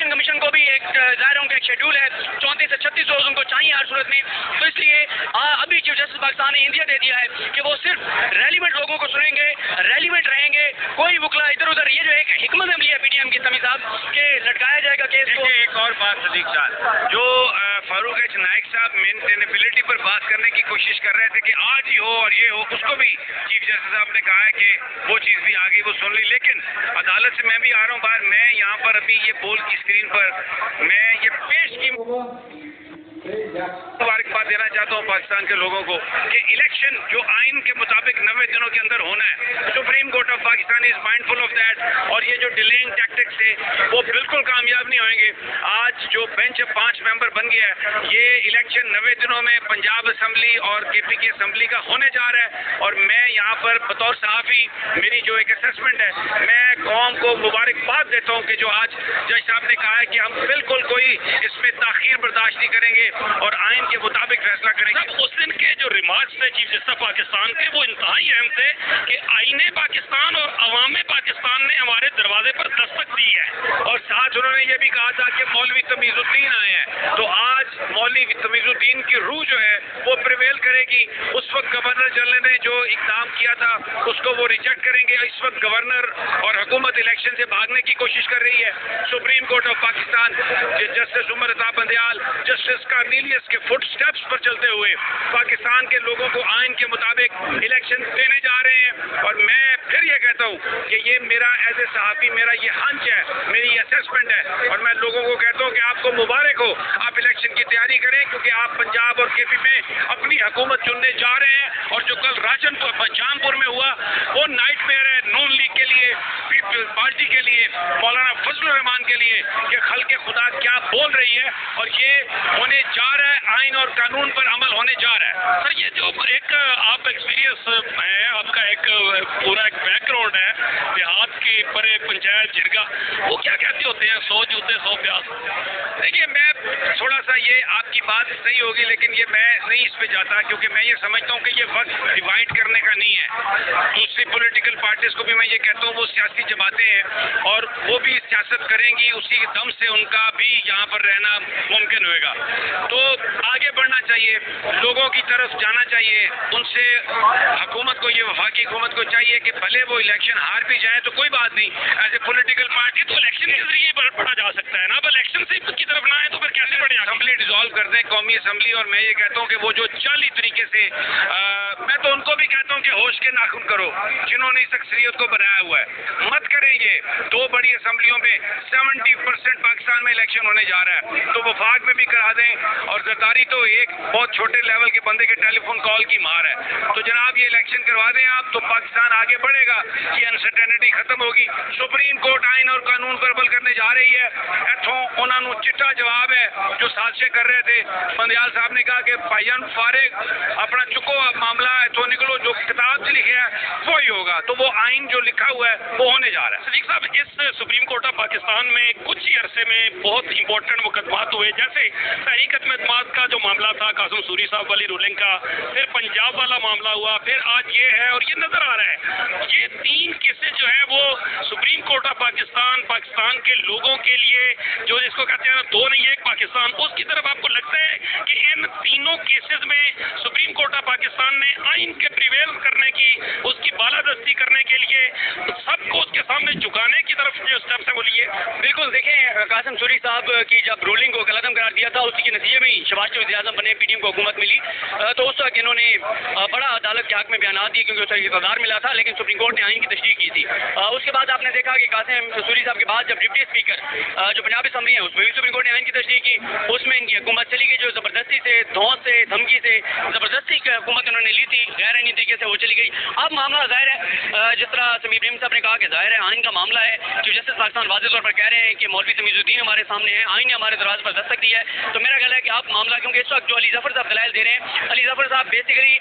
Election commission کو بھی ایک ظاہر ان کا ایک شیڈول ہے 34 سے 36 روز ان کو چاہیے ہر صورت میں. تو اس لیے ابھی چیف جسٹس پاکستان نے انڈیا دے دیا ہے کہ وہ صرف ریلیونٹ لوگوں کو سنیں گے, ریلیونٹ رہیں گے. کوئی وکلا ادھر ادھر, یہ جو ایک حکمت عملی ہے پی ڈی ایم کی سمیع صاحب کہ لٹکایا جائے گا کیس کو. ایک اور بات صدیق صاحب, جو فاروق ایچ نائک صاحب مینٹینیبلٹی پر بات کرنے کی کوشش کر رہے تھے کہ آج ہی ہو اور یہ ہو, اس کو بھی چیف جسٹس صاحب نے کہا ہے کہ وہ چیز بھی آ گئی, وہ سن لی. لیکن عدالت سے میں بھی آ رہا ہوں باہر, میں یہاں پر ابھی یہ بول کی اسکرین پر میں یہ پیش کی مبارکباد دینا چاہتا ہوں پاکستان کے لوگوں کو کہ الیکشن جو آئین کے مطابق 90 دنوں کے اندر ہونا ہے, supreme court of Pakistan is mindful of that. اور یہ جو ڈیلیئنگ ٹیکٹکس تھے وہ بالکل کامیاب نہیں ہوئیں گے. آج جو بینچ 5 ممبر بن گیا ہے, یہ الیکشن 90 دنوں میں پنجاب اسمبلی اور کے پی کے اسمبلی کا ہونے جا رہا ہے. اور میں یہاں پر بطور صحافی میری جو ایک اسسمنٹ ہے, میں قوم کو مبارکباد دیتا ہوں کہ جو آج جج صاحب نے کہا ہے کہ ہم بالکل کوئی اس میں تاخیر برداشت نہیں کریں گے اور آئین کے مطابق فیصلہ کریں گے. اس دن کے جو ریمارکس تھے چیف جسٹس پاکستان کے, وہ انتہائی اہم تھے کہ آئین پاکستان اور عوام پاکستان نے ہمارے دروازے پر دستک دی ہے. اور ساتھ انہوں نے یہ بھی کہا تھا کہ مولوی تمیز الدین آئے ہیں, تو آج مولوی تمیز الدین کی روح جو ہے وہ پریویل کرے گی. اس وقت گورنر جنرل نے جو اقدام کیا تھا اس کو وہ ریجیکٹ کریں گے. اس وقت گورنر اور حکومت الیکشن سے بھاگنے کی کوشش کر رہی ہے. Supreme court of Pakistan justice Umar Ata Bandial, justice Cornelius کے فٹ سٹیپس پر چلتے ہوئے پاکستان کے لوگوں کو آئین کے مطابق الیکشن دینے جا رہے ہیں. اور میں پھر یہ کہتا ہوں کہ یہ میرا ایز اے صحافی میرا یہ ہنچ ہے, میری اسسمنٹ ہے, اور میں لوگوں کو کہتا ہوں کہ آپ کو مبارک ہو, آپ الیکشن کی تیاری کریں کیونکہ آپ پنجاب اور کے پی میں اپنی حکومت چننے جا رہے ہیں. اور جو کل جامپور میں ہوا وہ نائٹ میئر ہے نون لیگ کے لیے, پیپلز پارٹی کے لیے, مولانا فضل الرحمان کے لیے کہ خلق خدا کیا بول رہی ہے. اور یہ ہونے جا رہا ہے, آئین اور قانون پر عمل ہونے جا رہا ہے. سر, یہ جو ایک آپ ایکسپیرینس ہے, آپ کا ایک پورا ایک بیک گراؤنڈ ہے دیہات کی پرے پنچایت جرگا, وہ کیا کہتے ہوتے ہیں 100 جوتے 100 پیاس؟ دیکھیے میں تھوڑا سا, یہ آپ کی بات صحیح ہوگی لیکن یہ میں نہیں اس پہ جاتا, کیونکہ میں یہ سمجھتا ہوں کہ یہ وقت ڈیوائڈ کرنے کا نہیں ہے. دوسری پولیٹیکل پارٹیز کو بھی میں یہ کہتا ہوں وہ سیاسی جماعتیں ہیں اور وہ بھی سیاست کریں گی, اسی دم سے ان کا بھی یہاں پر رہنا ممکن ہوئے گا. تو آگے بڑھنا چاہیے, لوگوں کی طرف جانا چاہیے, ان سے حکومت کو, یہ وفاقی حکومت کو چاہیے کہ بھلے وہ الیکشن ہار بھی جائیں تو کوئی بات نہیں, ایز اے پولیٹیکل پارٹی تو الیکشن کے ذریعے بڑھا جا سکتا ہے نا. اب الیکشن سے کی طرف نہ آئے تو پھر کیسے بڑھے؟ اسمبلی ڈیزالو کر دیں, قومی اسمبلی. اور میں یہ کہتا ہوں کہ وہ جو جعلی طریقے سے, میں تو ان کو بھی کہتا ہوں کہ ہوش کے ناخن کرو جنہوں نے اس اکثریت کو بنایا ہوا ہے, مت کریں. یہ 2 بڑی اسمبلیوں میں 70% پاکستان میں الیکشن ہونے جا رہا ہے, تو وفاق میں بھی کرا دیں. اور زرداری تو ایک بہت چھوٹے لیول کے بندے کے ٹیلی فون کال کی مار ہے. تو جناب یہ الیکشن کروا دیں آپ, تو پاکستان آگے بڑھے گا, یہ انسرٹینٹی ختم ہوگی. سپریم کورٹ آئین اور قانون پر عمل کرنے جا رہی ہے. اتوں انہوں نے چٹا جواب ہے جو سازشیں کر رہے تھے. بندیال صاحب نے کہا کہ بھائیان فارغ اپنا چکو معاملہ ہے تو نکلو, جو کتاب سے لکھا ہے وہی ہوگا. تو وہ آئین جو لکھا ہوا ہے وہ ہونے جا رہا ہے. صدیق صاحب, اس سپریم کورٹ آف پاکستان میں کچھ ہی عرصے میں بہت امپورٹنٹ مقدمات ہوئے, جیسے تحریک عدم اعتماد کا جو معاملہ تھا قاسم سوری صاحب والی رولنگ کا, پھر پنجاب والا معاملہ ہوا, پھر آج یہ ہے. اور یہ نظر آ رہا ہے یہ 3 کیسز جو ہیں وہ سپریم کورٹ آف پاکستان کے لوگوں کے لیے, جو جس کو کہتے ہیں 2 نہیں 1 پاکستان, اس کی طرف آپ کو لگتا ہے کہ ان تینوں کیسز میں سپریم کورٹ آف پاکستان نے آئین کے پریویل کرنے کی, اس کی بالادستی کرنے کے لیے سب کو اس کے سامنے جھکانے کی طرف جو اسٹیپس ہیں وہ لیے؟ بالکل. دیکھیں قاسم سوری صاحب کی جب رولنگ کو قلعدم قرار دیا تھا, اسی کے نتیجے میں شہباز شریف وزیر اعظم بنے, پی ڈی ایم کو حکومت ملی, تو اس وقت انہوں نے بڑا عدالت کے حق میں بیانات دیے کیونکہ اسے اقتدار ملا تھا, لیکن سپریم کورٹ نے آئین کی تشریح کی تھی. اس کے بعد آپ نے دیکھا کہ قاسم سوری صاحب کے بعد جب ڈپٹی اسپیکر جو پنجاب اسمبلی ہے اس میں بھی سپریم کورٹ نے آئین کی تشریح کی, اس میں ان کی حکومت چلی گئی جو زبردستی سے, دھونس سے, دھمکی سے زبردستی حکومت انہوں نے لی تھی, غیر آئینی طریقے سے وہ چلی گئی. اب معاملہ ظاہر ہے, جس طرح سمیع ابراہیم صاحب نے کہا کہ ظاہر ہے آئین کا معاملہ ہے, چیف جسٹس پاکستان واضح طور پر کہہ رہے ہیں کہ مولوی تمیز الدین ہمارے سامنے ہیں, آئین نے ہمارے دروازے پر دستک دی ہے. ہے. تو میرا خیال ہے کہ آپ معاملہ, کیونکہ اس وقت جو علی ظفر صاحب دلائل دے رہے ہیں, علی ظفر صاحب بیسیکلی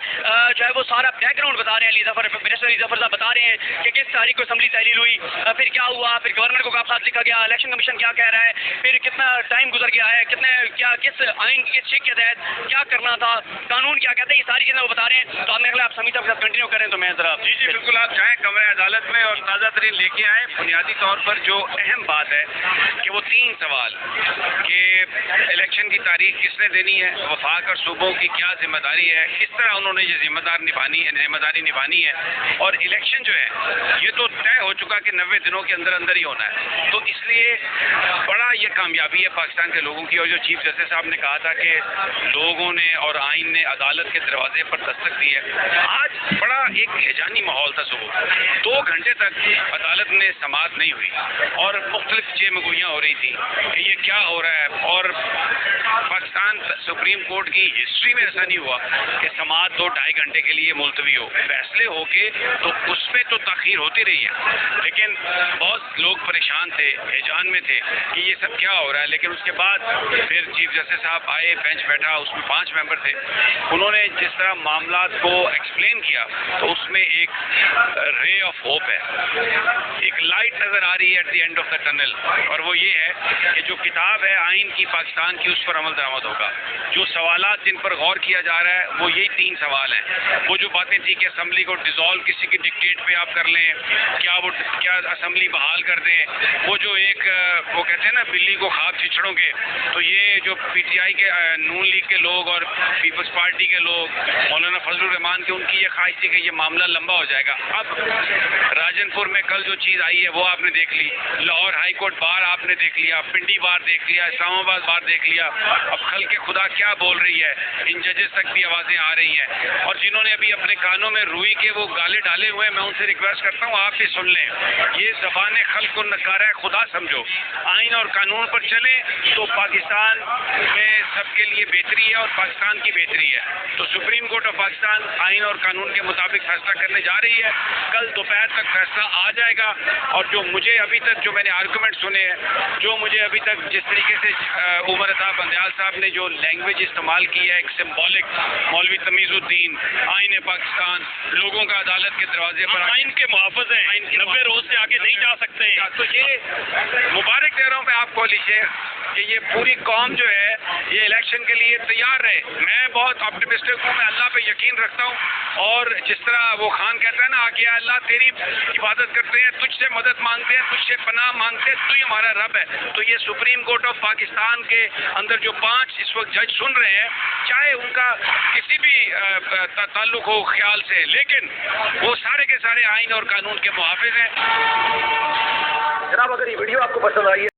جو ہے وہ سارا بیک گراؤنڈ بتا رہے ہیں. منسٹر علی ظفر صاحب بتا رہے ہیں کہ کس تاریخ کو اسمبلی تحلیل ہوئی, پھر کیا ہوا, پھر گورنر کو کب خط لکھا گیا, الیکشن کمیشن کیا کہہ رہا ہے, پھر کتنا ٹائم گزر گیا ہے, کس آئین کس شک کے تحت کیا کرنا تھا, قانون کیا کہتے ہیں, یہ ساری چیزیں وہ بتا رہے ہیں. تو آپ میرے خیال آپ سمیع صاحب کے ساتھ کنٹینیو کریں تو میں ذرا. جی بالکل, آپ جائیں کمرہ عدالت میں اور تازہ ترین لے کے آئیں. بنیادی طور پر جو اہم بات ہے کہ وہ 3 سوال کہ الیکشن کی تاریخ کس نے دینی ہے, وفاق اور صوبوں کی کیا ذمہ داری ہے, کس طرح انہوں نے یہ ذمہ داری نبھانی ہے, اور الیکشن جو ہے یہ تو طے ہو چکا کہ 90 دنوں کے اندر اندر ہی ہونا ہے. تو اس لیے بڑا یہ کامیابی ہے پاکستان کے لوگوں کی. اور جو چیف جسٹس صاحب نے کہا تھا کہ لوگوں نے اور آئین نے عدالت کے دروازے پر دستک دی ہے, آج بڑا ایک ہیجانی ماحول تھا. صبح 2 گھنٹے تک عدالت میں سماعت نہیں ہوئی اور مختلف چیمگوئیاں ہو رہی تھیں کہ یہ کیا ہو رہا ہے. اور پاکستان سپریم کورٹ کی ہسٹری میں ایسا نہیں ہوا کہ سماعت 2-2.5 گھنٹے کے لیے ملتوی ہو. فیصلے ہو کے تو اس میں تو تاخیر ہوتی رہی ہے, لیکن بہت لوگ پریشان تھے, ہیجان میں تھے کہ یہ سب کیا ہو رہا ہے. لیکن اس کے بعد پھر چیف جسٹس صاحب آئے, بینچ بیٹھا, اس میں 5 ممبر تھے. انہوں نے جس طرح معاملات کو ایکسپلین کیا تو اس میں ایک رے آف ہوپ ہے, ایک لائٹ نظر آ رہی ہے at the end of the tunnel. اور وہ یہ ہے کہ جو کتاب ہے آئین کی پاکستان کی, اس پر عمل درآمد ہوگا. جو سوالات جن پر غور کیا جا رہا ہے وہ یہی 3 سوال ہیں. وہ جو باتیں تھی کہ اسمبلی کو ڈیزالو کسی کی ڈکٹیٹ پہ آپ کر لیں, کیا اسمبلی بحال کر دیں, وہ جو ایک وہ کہتے ہیں نا بلی کو خواب چھچڑوں کے, تو یہ جو پی ٹی آئی کے, نون لیگ کے لوگ اور پیپلز پارٹی کے لوگ, مولانا فضل الرحمان کی, ان کی یہ خواہش تھی کہ یہ معاملہ لمبا ہو جائے گا. اب راجن پور میں کل جو چیز آئی ہے وہ آپ نے دیکھ لی, لاہور ہائی کورٹ بار آپ نے دیکھ لیا, پنڈی بار دیکھ لیا, اسلام آباد بار دیکھ لیا. اب خلق خدا کیا بول رہی ہے, ان ججز تک بھی آوازیں آ رہی ہیں. اور جنہوں نے ابھی اپنے کانوں میں روئی کے وہ گالے ڈالے ہوئے ہیں, میں ان سے ریکویسٹ کرتا ہوں آپ بھی سن لیں. یہ زبان خلق کو نکارہ خدا سمجھو, آئین اور قانون پر چلیں تو پاکستان میں سب کے لیے بہتری ہے اور پاکستان کی بہتری ہے. تو سپریم کورٹ آف پاکستان آئین اور قانون کے مطابق فیصلہ کرنے جا رہی ہے. کل دوپہر تک فیصلہ آ جائے گا. اور جو مجھے ابھی تک جو میں نے آرگومنٹ سنے ہیں, جو مجھے ابھی تک جس طریقے سے عمر عطا بندیال صاحب نے جو لینگویج استعمال کی ہے, ایک سمبولک, مولوی تمیز الدین, آئین پاکستان, لوگوں کا عدالت کے دروازے پر, آئین کے محافظ ہیں, 90 روز سے آگے نہیں جا سکتے. تو یہ مبارک دے رہا ہوں میں آپ کو علی شیخ کہ یہ پوری قوم جو ہے یہ الیکشن کے لیے تیار رہے. میں بہت آپٹمسٹک ہوں, میں اللہ پہ یقین رکھتا ہوں. اور جس طرح وہ خان کہتا ہے نا کہ اللہ تیری عبادت کرتے ہیں, تجھ سے مدد مانگتے ہیں, تجھ سے پناہ مانگتے ہیں, تو ہی ہمارا رب ہے. تو یہ سپریم کورٹ آف پاکستان کے اندر جو 5 اس وقت جج سن رہے ہیں, چاہے ان کا کسی بھی تعلق ہو خیال سے, لیکن وہ سارے کے سارے آئین اور قانون کے محافظ ہیں. جناب اگر یہ ویڈیو آپ کو پسند آئی ہے